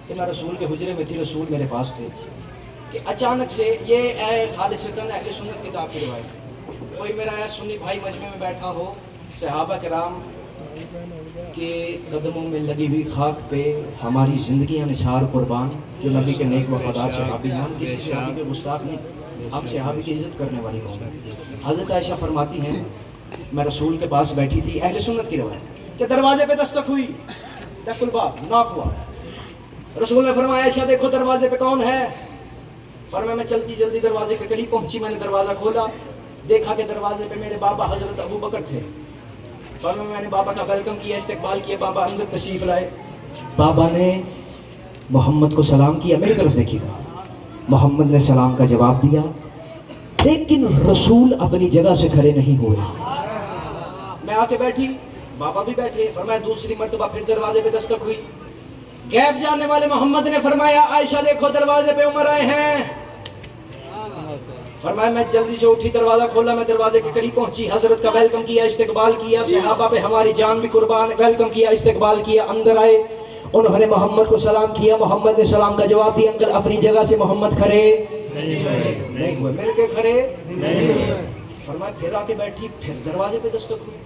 کہ میں رسول کے حجرے میں تھی، رسول میرے پاس تھے، کہ اچانک سے یہ خالصتاً اہل سنت کتاب کی روایت، کوئی میرا سنی بھائی مجمع میں بیٹھا ہو، صحابہ کرام کے قدموں میں لگی ہوئی خاک پہ ہماری زندگیاں نثار قربان، جو نبی کے نیک وفادار صحابی ہیں، ہم کسی صحابی کے گستاخ نہیں، ہم صحابی کی عزت کرنے والی قوم ہیں۔ حضرت عائشہ فرماتی ہیں میں رسول کے پاس بیٹھی تھی، اہل سنت کی روایت، کہ دروازے پہ دستک ہوئی، دق الباب، ناک ہوا، رسول نے فرمایا عائشہ دیکھو دروازے پہ کون ہے؟ فرمایا میں چلتی جلدی دروازے کے قریب پہنچی، میں نے دروازہ کھولا، دیکھا کہ دروازے پہ میرے بابا حضرت ابو بکر تھے۔ فرمایا میں نے بابا کا ویلکم کیا، استقبال کیا، بابا اندر تشریف لائے، بابا نے محمد کو سلام کیا، میری طرف دیکھیے گا، محمد نے سلام کا جواب دیا، لیکن رسول اپنی جگہ سے کھڑے نہیں ہوئے۔ میں آ کے بیٹھی، بابا بھی بیٹھے، فرمایا دوسری مرتبہ پھر دروازے پہ دستک ہوئی، غیب جاننے والے محمد نے فرمایا عائشہ دیکھو دروازے پہ عمر آئے ہیں۔ فرمایا میں جلدی سے اٹھی، دروازہ کھولا، میں دروازے کے قریب پہنچی، حضرت کا ویلکم کیا، استقبال کیا، صحابہ پہ ہماری جان بھی قربان، ویلکم کیا، استقبال کیا، اندر آئے، انہوں نے محمد کو سلام کیا، محمد نے سلام کا جواب دیا، انکل اپنی جگہ سے محمد کھڑے نہیں ہوئے، مل کے کھڑے نہیں ہوئے۔ فرمایا پھر آ کے بیٹھی، پھر دروازے پہ دستک ہوئی،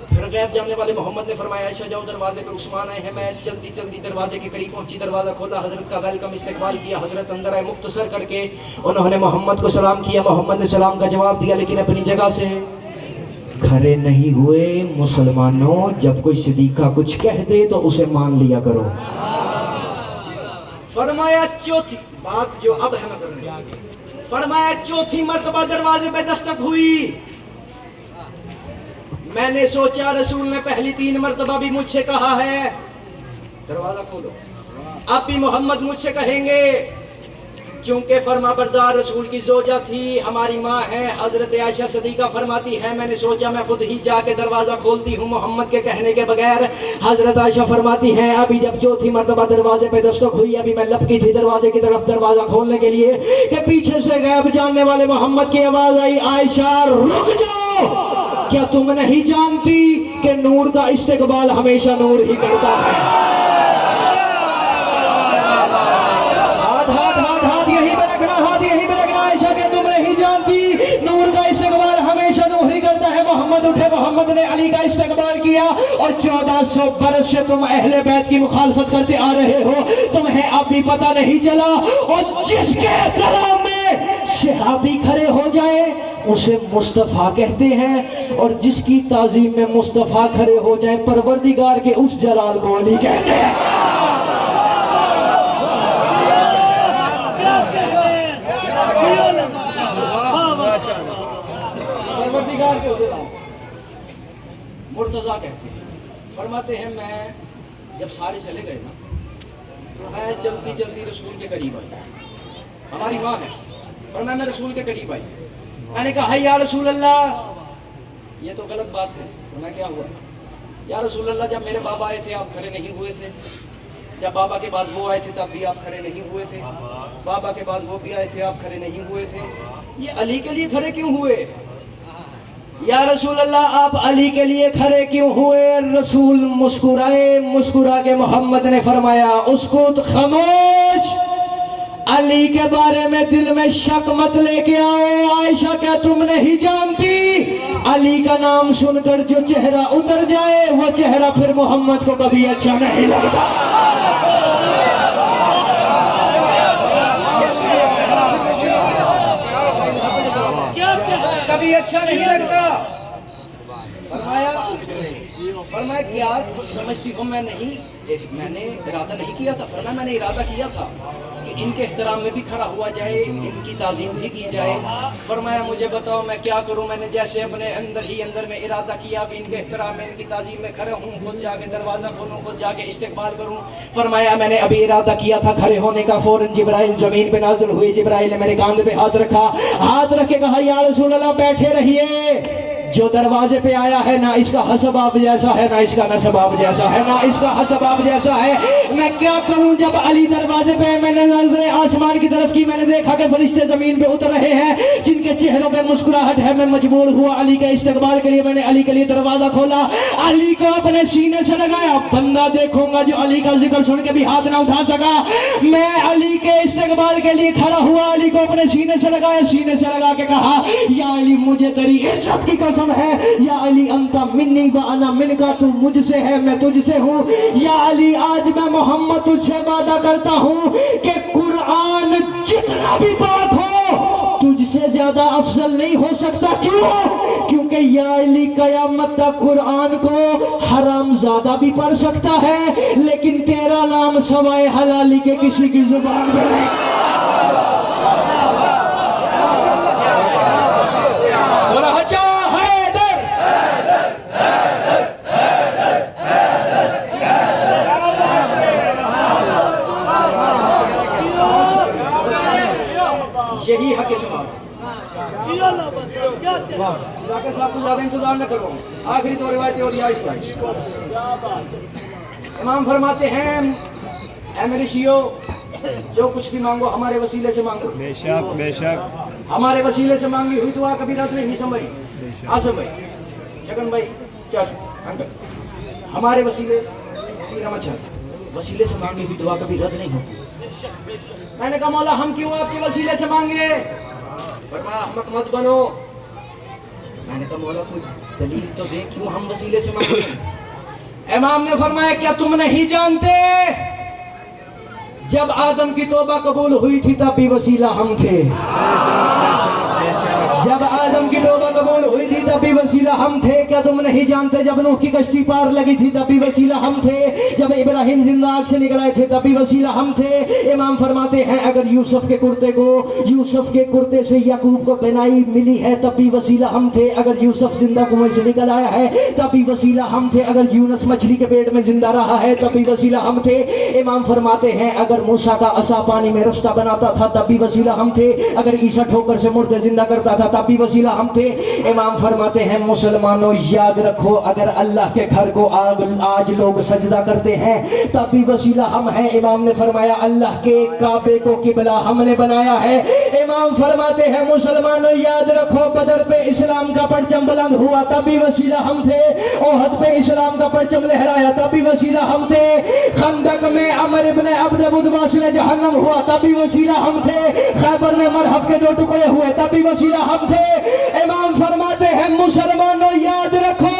پھر غیب جاننے والے محمد نے فرمایا عائشہ جاؤ دروازے پہ عثمان آئے ہیں۔ میں جلدی جلدی دروازے کے قریب پہنچی، دروازہ کھولا، حضرت کا ویلکم، استقبال کیا، حضرت اندر آئے، مختصر کر کے انہوں نے محمد کو سلام کیا، محمد نے سلام کا جواب دیا، لیکن اپنی جگہ سے کھڑے نہیں ہوئے۔ مسلمانوں جب کوئی صدیقہ کچھ کہہ دے تو اسے مان لیا کرو۔ فرمایا چوتھی بات جو اب ہے میں کروں، فرمایا چوتھی مرتبہ دروازے پہ دستک ہوئی، میں نے سوچا رسول نے پہلی 3 مرتبہ بھی مجھ سے کہا ہے دروازہ کھولو، اب بھی محمد مجھ سے کہیں گے، چونکہ فرما بردار رسول کی زوجہ تھی، ہماری ماں ہے حضرت عائشہ صدیقہ فرماتی ہے میں نے سوچا میں خود ہی جا کے دروازہ کھولتی ہوں محمد کے کہنے کے بغیر۔ حضرت عائشہ فرماتی ہیں ابھی جب چوتھی مرتبہ دروازے پہ دستک ہوئی، ابھی میں لپکی تھی دروازے کی طرف دروازہ کھولنے کے لیے کہ پیچھے سے غیب جاننے والے محمد کی آواز آئی، عائشہ رک جاؤ، کیا تم نہیں جانتی کہ نور کا استقبال ہمیشہ نور ہی کرتا ہے؟ ہاتھ یہی پہ رکھنا، ہاتھ یہی پہ رکھنا، عائشہ کہ تم نہیں جانتی نور کا استقبال ہمیشہ نور ہی کرتا ہے۔ محمد اٹھے، محمد نے علی کا استقبال کیا، اور 1400 برس سے تم اہل بیت کی مخالفت کرتے آ رہے ہو، تمہیں اب بھی پتہ نہیں چلا، اور جس کے احترام میں صحابی کھڑے ہو جائیں اسے مصطفیٰ کہتے ہیں، اور جس کی تعظیم میں مصطفیٰ کھڑے ہو جائیں پروردگار کے اس جلال کو علی کہتے ہیں۔ پروردگار کے اس جلال مرتضیٰ کہتے ہیں۔ فرماتے ہیں میں جب سارے چلے گئے نا تو میں چلتی چلتی رسول کے قریب آئی، ہماری ماں ہے، فرمایا میں رسول کے قریب آئی، میں نے کہا یا رسول اللہ، یہ تو غلط بات ہے، فرمایا کیا ہوا؟ یا رسول اللہ جب میرے بابا آئے تھے آپ کھڑے نہیں ہوئے تھے، جب بابا کے بعد وہ آئے تھے تب بھی آپ کھڑے نہیں ہوئے تھے، بابا کے بعد وہ بھی آئے تھے آپ کھڑے نہیں ہوئے تھے، یہ علی کے لیے کھڑے کیوں ہوئے؟ یا رسول اللہ آپ علی کے لیے کھڑے کیوں ہوئے؟ رسول مسکرائے، مسکرا کے محمد نے فرمایا اسکت، خاموش، علی کے بارے میں دل میں شک مت لے کے آؤ۔ عائشہ کیا تم نہیں جانتی علی کا نام سن کر جو چہرہ اتر جائے وہ چہرہ پھر محمد کو کبھی اچھا نہیں لگتا۔ کبھی اچھا نہیں لگتا۔ فرمایا کیا سمجھتی ہو میں نے ارادہ نہیں کیا تھا؟ فرمایا میں نے ارادہ کیا تھا کہ ان کے احترام میں بھی کھڑا ہوا جائے، ان کی تعظیم بھی کی جائے۔ فرمایا مجھے بتاؤ میں کیا کروں؟ میں نے جیسے اپنے اندر میں ارادہ کیا بھی ان کے احترام میں ان کی تعظیم میں کھڑا ہوں، خود جا کے دروازہ کھولوں، خود جا کے استقبال کروں۔ فرمایا میں نے ابھی ارادہ کیا تھا کھڑے ہونے کا، فوراً جبرائیل زمین پہ نازل ہوئی، جبرائیل نے میرے کاندھے پہ ہاتھ رکھا، ہاتھ رکھ کے کہا یا رسول اللہ بیٹھے رہیے، جو دروازے پہ آیا ہے نہ اس کا حسب آپ جیسا ہے نہ اس کا نسب آپ جیسا ہے، نہ اس کا حسب آپ جیسا ہے میں کیا کروں جب علی دروازے پہ میں نے نظریں آسمان کی طرف کی, میں نے دیکھا کہ فرشتے زمین پہ اتر رہے ہیں جن کے چہروں پہ مسکراہٹ ہے. میں مجبور ہوا علی کے استقبال کے لیے, میں نے علی کے لیے دروازہ کھولا, علی کو اپنے سینے سے لگایا. بندہ دیکھوں گا جو علی کا ذکر سن کے بھی ہاتھ نہ اٹھا سکا. میں علی کے استقبال کے لیے کھڑا ہوا, علی کو اپنے سینے سے لگایا, سینے سے لگا کے کہا یا علی مجھے تیری عزت کی قسم ہے, یا علی انت منی و انا منکا, تو مجھ سے ہے میں تجھ سے ہوں. یا علی آج میں محمد تجھ سے وعدہ کرتا ہوں کہ قرآن جتنا بھی پاک ہو تجھ سے زیادہ افضل نہیں ہو سکتا. کیوں؟ کیونکہ یا علی قیامت تک قرآن کو حرام زادہ بھی پڑھ سکتا ہے, لیکن تیرا نام سوائے حلالی کے کسی کی زبان میں نہیں. یہی حق اس بات ہے. ذاکر صاحب کو زیادہ انتظار نہ کرو, آخری دو روایتیں اور یاد آئی. امام فرماتے ہیں اے میرے شیعو, جو کچھ بھی مانگو ہمارے وسیلے سے مانگو. بے شک بے شک. ہمارے وسیلے سے مانگی ہوئی دعا کبھی رد نہیں سمجھ. آسم بھائی, شگن بھائی, چاچو, انکل, ہمارے وسیلے وسیلے سے مانگی ہوئی دعا کبھی رد نہیں ہوتی. میں نے کہا مولا ہم کیوں آپ کے وسیلے سے مانگے؟ فرمایا احمق مت بنو. میں نے کہا مولا کوئی دلیل تو دے کیوں ہم وسیلے سے مانگے. امام نے فرمایا کیا تم نہیں جانتے جب آدم کی توبہ قبول ہوئی تھی تب بھی وسیلہ ہم تھے. جب آدم کی توبہ قبول ہوئی تھی تب بھی وسیلہ ہم تھے. کیا تم نہیں جانتے جب نوح کی کشتی پار لگی تھی تب بھی وسیلہ ہم تھے. جب ابراہیم زندہ آگ سے نکل آئے تھے تب بھی وسیلہ ہم تھے. امام فرماتے ہیں اگر یوسف کے کرتے سے یعقوب کو بینائی ملی ہے تب بھی وسیلہ ہم تھے. اگر یوسف زندہ کنویں سے نکل آیا ہے تب بھی وسیلہ ہم تھے. اگر یونس مچھلی کے پیٹ میں زندہ رہا ہے تب بھی وسیلہ ہم تھے. امام فرماتے ہیں اگر موسیٰ کا عصا پانی میں رستہ بناتا تھا تب بھی وسیلہ ہم تھے. اگر عیسیٰ ٹھوکر سے مردے زندہ کرتا تھا تب بھی وسیلہ ہم تھے. امام فرماتے ہیں مسلمانوں یاد رکھو اگر اللہ کے گھر کو آج لوگ سجدہ کرتے ہیں تب بھی وسیلہ ہم ہیں. امام نے فرمایا اللہ کے کعبے کو قبلہ ہم نے بنایا ہے. امام فرماتے ہیں مسلمانوں یاد رکھو بدر پہ اسلام کا پرچم بلند ہوا تب بھی وسیلہ ہم تھے. احد پہ اسلام کا پرچم لہرایا تب بھی وسیلہ ہم تھے. خندق میں عمر ابن عبد ود واصل جہنم ہوا تب بھی وسیلہ ہم تھے. خیبر میں مرحب کے 2 ٹکڑے ہوئے تب بھی وسیلہ ہم تھے. امام فرماتے ہیں مسلمانوں یاد رکھو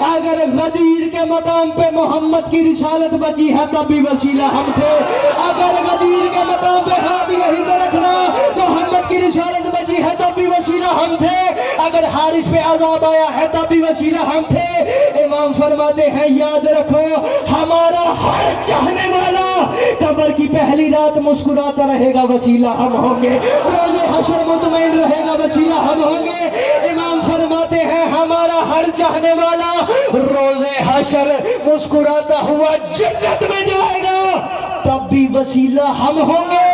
اگر غدیر کے مقام پہ محمد کی رسالت بچی ہے تب بھی وسیلہ ہم تھے. اگر غدیر کے مقام پہ ہاں بھی یہی پہ رکھنا محمد کی رسالت بچی ہے تب بھی وسیلہ ہم تھے. اگر حارث پہ عذاب آیا ہے تب بھی وسیلہ ہم تھے. امام فرماتے ہیں یاد رکھو ہمارا ہر چاہنے والا قبر کی پہلی رات مسکراتا رہے گا وسیلہ ہم ہوں گے. روز حشر مطمئن رہے گا وسیلہ ہم ہوں گے. امام فرماتے ہیں ہمارا ہر چاہنے والا روز حشر مسکراتا ہوا جنت میں جائے گا تب بھی وسیلہ ہم ہوں گے.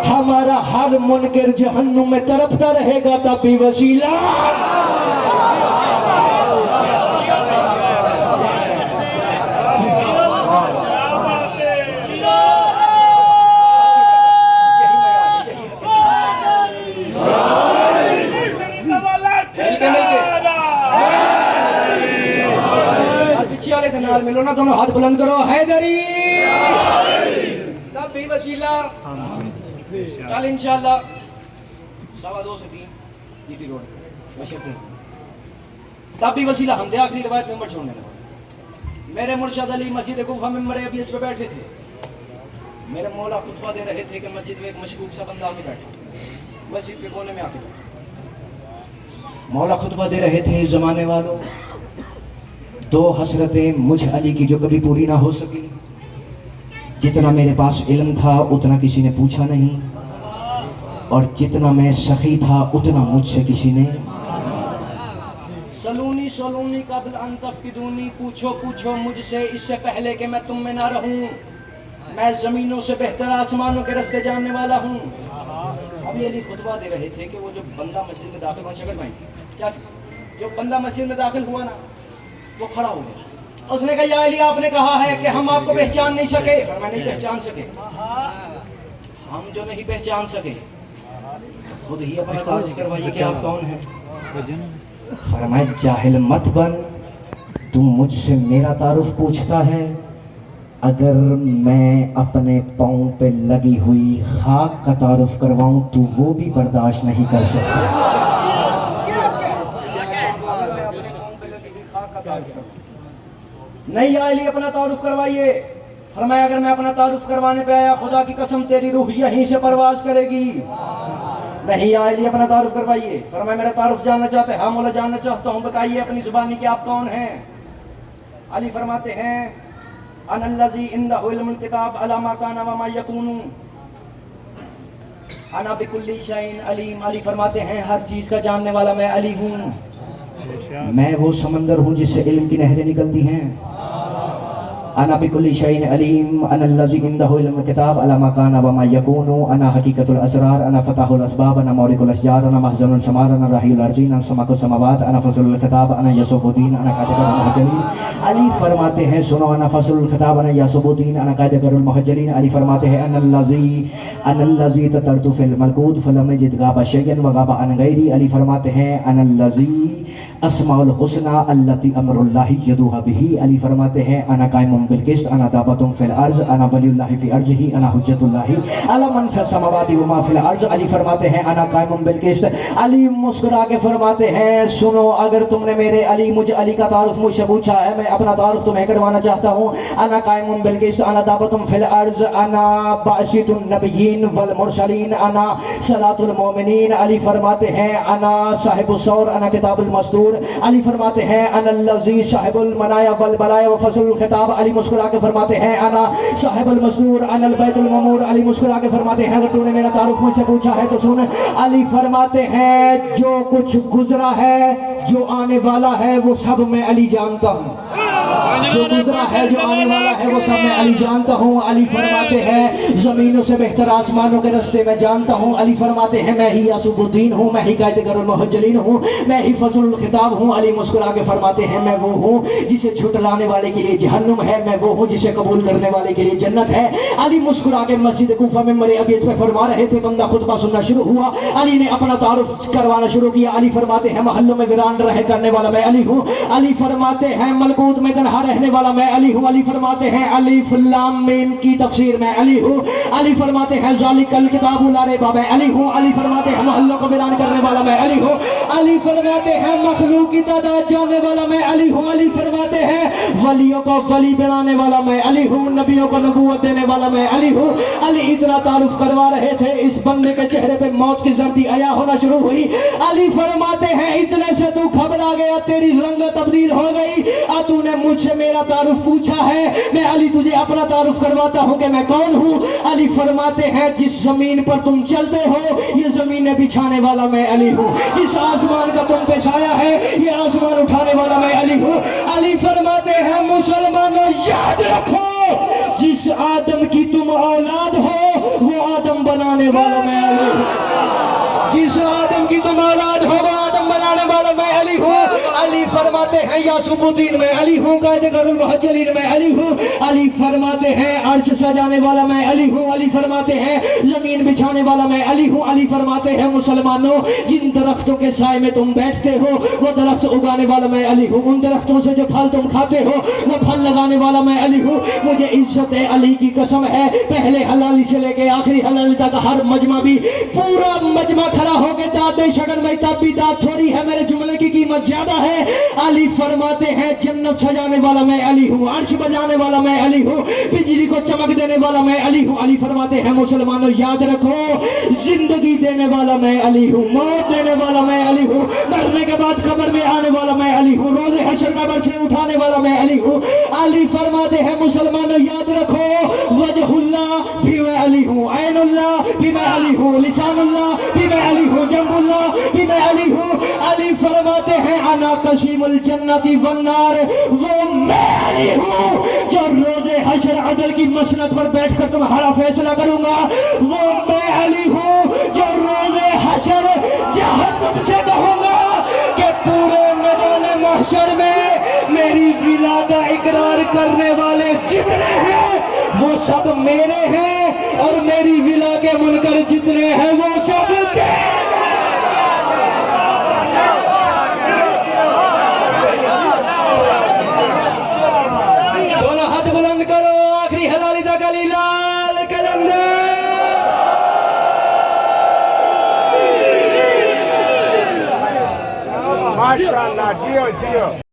ہمارا ہر منکر جہنم میں تڑپتا رہے گا تب بھی وسیلہ. ملو نا دونوں ہاتھ بلند کرو حیدری تب بھی وسیلہ. کل انشاءاللہ 2:15 سے 3 جی روڈ مشرقی تب بھی وسیلہ ہم تھے. آخری روایت ممبر چھوڑنے لگا. میرے مرشد علی مسجد کوفہ ممبر ابلیس پہ بیٹھے تھے. میرے مولا خطبہ دے رہے تھے کہ مسجد میں ایک مشکوک سا بندہ آ کے بیٹھا, مسجد کے کونے میں آ کے بیٹھا. مولا خطبہ دے رہے تھے زمانے والوں 2 حسرتیں مجھ علی کی جو کبھی پوری نہ ہو سکی. جتنا میرے پاس علم تھا اتنا کسی نے پوچھا نہیں, اور جتنا میں سخی تھا اتنا مجھ سے کسی نے. سلونی سلونی قبل ان تفقدونی, پوچھو پوچھو مجھ سے اس سے پہلے کہ میں تم میں نہ رہوں. میں زمینوں سے بہتر آسمانوں کے رستے جاننے والا ہوں. ابھی علی خطبہ دے رہے تھے کہ وہ جو بندہ مسجد میں داخل ہوا, شکر بھائی جو بندہ مسجد میں داخل ہوا نا وہ کھڑا ہو گیا. اس نے کہا یا علی آپ نے کہا ہے کہ ہم آپ کو پہچان نہیں سکے. فرمایا نہیں پہچان سکے. ہم جو نہیں پہچان سکے خود ہی اپنا تعارف کروائیے کہ آپ کون ہیں. فرمایا جاہل مت بن, تم مجھ سے میرا تعارف پوچھتا ہے, اگر میں اپنے پاؤں پہ لگی ہوئی خاک کا تعارف کرواؤں تو وہ بھی برداشت نہیں کر سکتا. نہیں یا علی اپنا تعارف کروائیے. فرمایا اگر میں اپنا تعارف کروانے پہ آیا خدا کی قسم تیری روح یہیں سے پرواز کرے گی. نہیں یا علی اپنا تعارف کروائیے. فرمایا میرا تعارف جاننا چاہتے ہیں؟ ہاں مولا جاننا چاہتا ہوں, بتائیے اپنی زبانی کہ آپ کون ہیں. علی فرماتے ہیں انا الذی عندہ علم الکتاب علی ما کان و ما یکون انا بکل شیء علیم. علی فرماتے ہیں ہر چیز کا جاننے والا میں علی ہوں. میں وہ سمندر ہوں جس سے علم کی نہریں نکلتی ہیں. انا بکل شیء علیم انا الذی عندہ علم الکتاب علی ما کان و ما یکون انا حقیقت الاسرار انا فتح الاسباب انا مورق الاشجار انا محزن الثمار انا رحی الارضین انا سماک السماوات انا فصل الخطاب انا یوسف الدین انا قائد المہجرین. علی فرماتے ہیں سنو انا فصل الخطاب انا یوسف الدین انا قائد المہجرین. علی فرماتے ہیں انا الذی تطرت فی الملکوت فلم یجد غاب شیئا وغاب عن غیری. علی فرماتے ہیں انا الذی اسماء الحسنى التي امر اللہ یدوها به. علی فرماتے ہیں انا قائم بالقسط انا دابۃ فی الارض انا ولی اللہ فی ارضہ انا حجت اللہ علی من فی السماوات و ما فی الارض. علی فرماتے ہیں انا قائم بالقسط. علی مسکرا کے فرماتے ہیں سنو اگر تم نے میرے علی مجھ علی کا تعارف مجھ سے پوچھا ہے, میں اپنا تعارف تمہیں کروانا چاہتا ہوں. انا قائم بالقسط انا دابۃ فی الارض انا باعث النبیین والمرسلین انا صلاۃ المؤمنین. علی فرماتے ہیں انا صاحب الثور انا کتاب المستور. علی فرماتے ہیں انا الذی صاحب المنایا والبلایا وفصل الخطاب. علی مسکرا کے فرماتے ہیں انا صاحب المستور انا البیت المعمور. علی مسکرا کے فرماتے ہیں اگر تو نے میرا تعارف مجھ سے پوچھا ہے تو سن. علی فرماتے ہیں جو کچھ گزرا ہے جو آنے والا ہے وہ سب میں علی جانتا ہوں. جو گزرا ہے جو آنے والا ہے وہ سب میں علی جانتا ہوں. علی فرماتے ہیں زمینوں سے بہتر آسمانوں کے رستے میں جانتا ہوں. علی فرماتے ہیں میں ہی یوسف الدین ہوں, میں ہی قائد المہجرین ہوں, میں ہی فصل الخطاب ہوں. علی مسکرا کے فرماتے ہیں میں وہ ہوں جسے جھٹلانے والے کے لیے جہنم ہے, میں وہ ہوں جسے قبول کرنے والے کے لیے جنت ہے. علی مسکرا کے مسجد کوفہ میں مرے ابھی اس پہ فرما رہے تھے, بندہ خطبہ سننا شروع ہوا. علی نے اپنا تعارف کروانا شروع کیا. علی فرماتے ہیں محلوں میں ویران رہ کرنے والا میں علی ہوں. علی فرماتے ہیں ملکوت میں تنہا رہنے والا میں علی ہوں. علی فرماتے ہیں الف لام میم کی تفسیر میں علی ہوں. علی فرماتے ہیں ذالک الکتاب لا ریب میں علی ہوں. علی فرماتے ہیں محلوں کو ویران کرنے والا میں علی ہوں. علی فرماتے ہیں مخلوق کی تعداد جاننے والا میں علی ہوں. علی فرماتے ہیں ولیوں کو ولی بنانے والا میں علی ہوں, نبیوں کو نبوت دینے والا میں علی ہوں. علی اتنا تعارف کروا رہے تھے اس بندے کے چہرے پہ موت کی زردی عیا ہونا شروع ہوئی. علی فرماتے ہیں اتنے سے تو گھبرا گیا, تیری رنگت تبدیل ہو گئی. تو نے مجھ سے میرا تعارف پوچھا ہے, میں علی تجھے اپنا تعارف کرواتا ہوں کہ میں کون ہوں. علی فرماتے ہیں جس زمین پر تم چلتے ہو یہ زمینیں بچھانے والا میں علی ہوں. جس آسمان کا تم پہ سایہ ہے یہ آسمان اٹھانے والا میں علی ہوں. علی فرماتے ہیں مسلمانوں یاد رکھو جس آدم کی تم اولاد ہو وہ آدم بنانے والا میں علی ہوں. جس آدم کی تم اولاد ہو وہ آدم بنانے والا میں علی ہوں. علی فرماتے ہیں یوسف الدین میں علی ہوں, قائد المہجرین میں علی ہوں. علی فرماتے ہیں عرش سجانے والا میں علی ہوں. علی فرماتے ہیں زمین بچھانے والا میں علی ہوں. علی فرماتے ہیں مسلمانوں جن درختوں کے سائے میں تم بیٹھتے ہو وہ درخت اگانے والا میں علی ہوں. ان درختوں سے جو پھل تم کھاتے ہو وہ پھل لگانے والا میں علی ہوں. مجھے عزت علی کی قسم ہے, پہلے حلالی سے لے کے آخری حلالی تک ہر مجمع بھی پورا مجمع کھڑا ہو کے داد دے شگن میں تب بھی داد تھوڑی ہے, میرے جملے کی قیمت زیادہ ہے. علی فرماتے ہیں جنت سجانے والا میں علی ہوں, عرش بجانے والا میں علی ہوں, بجلی کو چمک دینے والا میں علی ہوں. علی فرماتے ہیں مسلمانوں یاد رکھو زندگی دینے والا میں علی ہوں, موت دینے والا میں علی ہوں, مرنے کے بعد قبر میں آنے والا میں علی ہوں, روز حشر کا برچے اٹھانے والا میں علی ہوں. علی فرماتے ہیں مسلمانوں یاد رکھو وجہ اللہ بھی میں علی ہوں, عین اللہ بھی میں علی ہوں, لسان اللہ بھی میں علی ہوں, جنب اللہ بھی میں علی ہوں. علی فرماتے ہیں انا قسیم الجنت والنار, وہ میں علی ہوں جو روز حشر عدل کی مسند پر بیٹھ کر تمہارا فیصلہ کروں گا. وہ میں علی ہوں جو روز حشر جہنم سے کہوں گا کہ پورے میدان محشر میں میری ولا کا اقرار کرنے والے جتنے ہیں وہ سب میرے ہیں اور میری ولا کے منکر جتنے ہیں وہ سب تیرے۔ دونوں ہاتھ بلند کرو، آخری حلالی تک علی لال کلندر۔ ماشاءاللہ، جیو جیو۔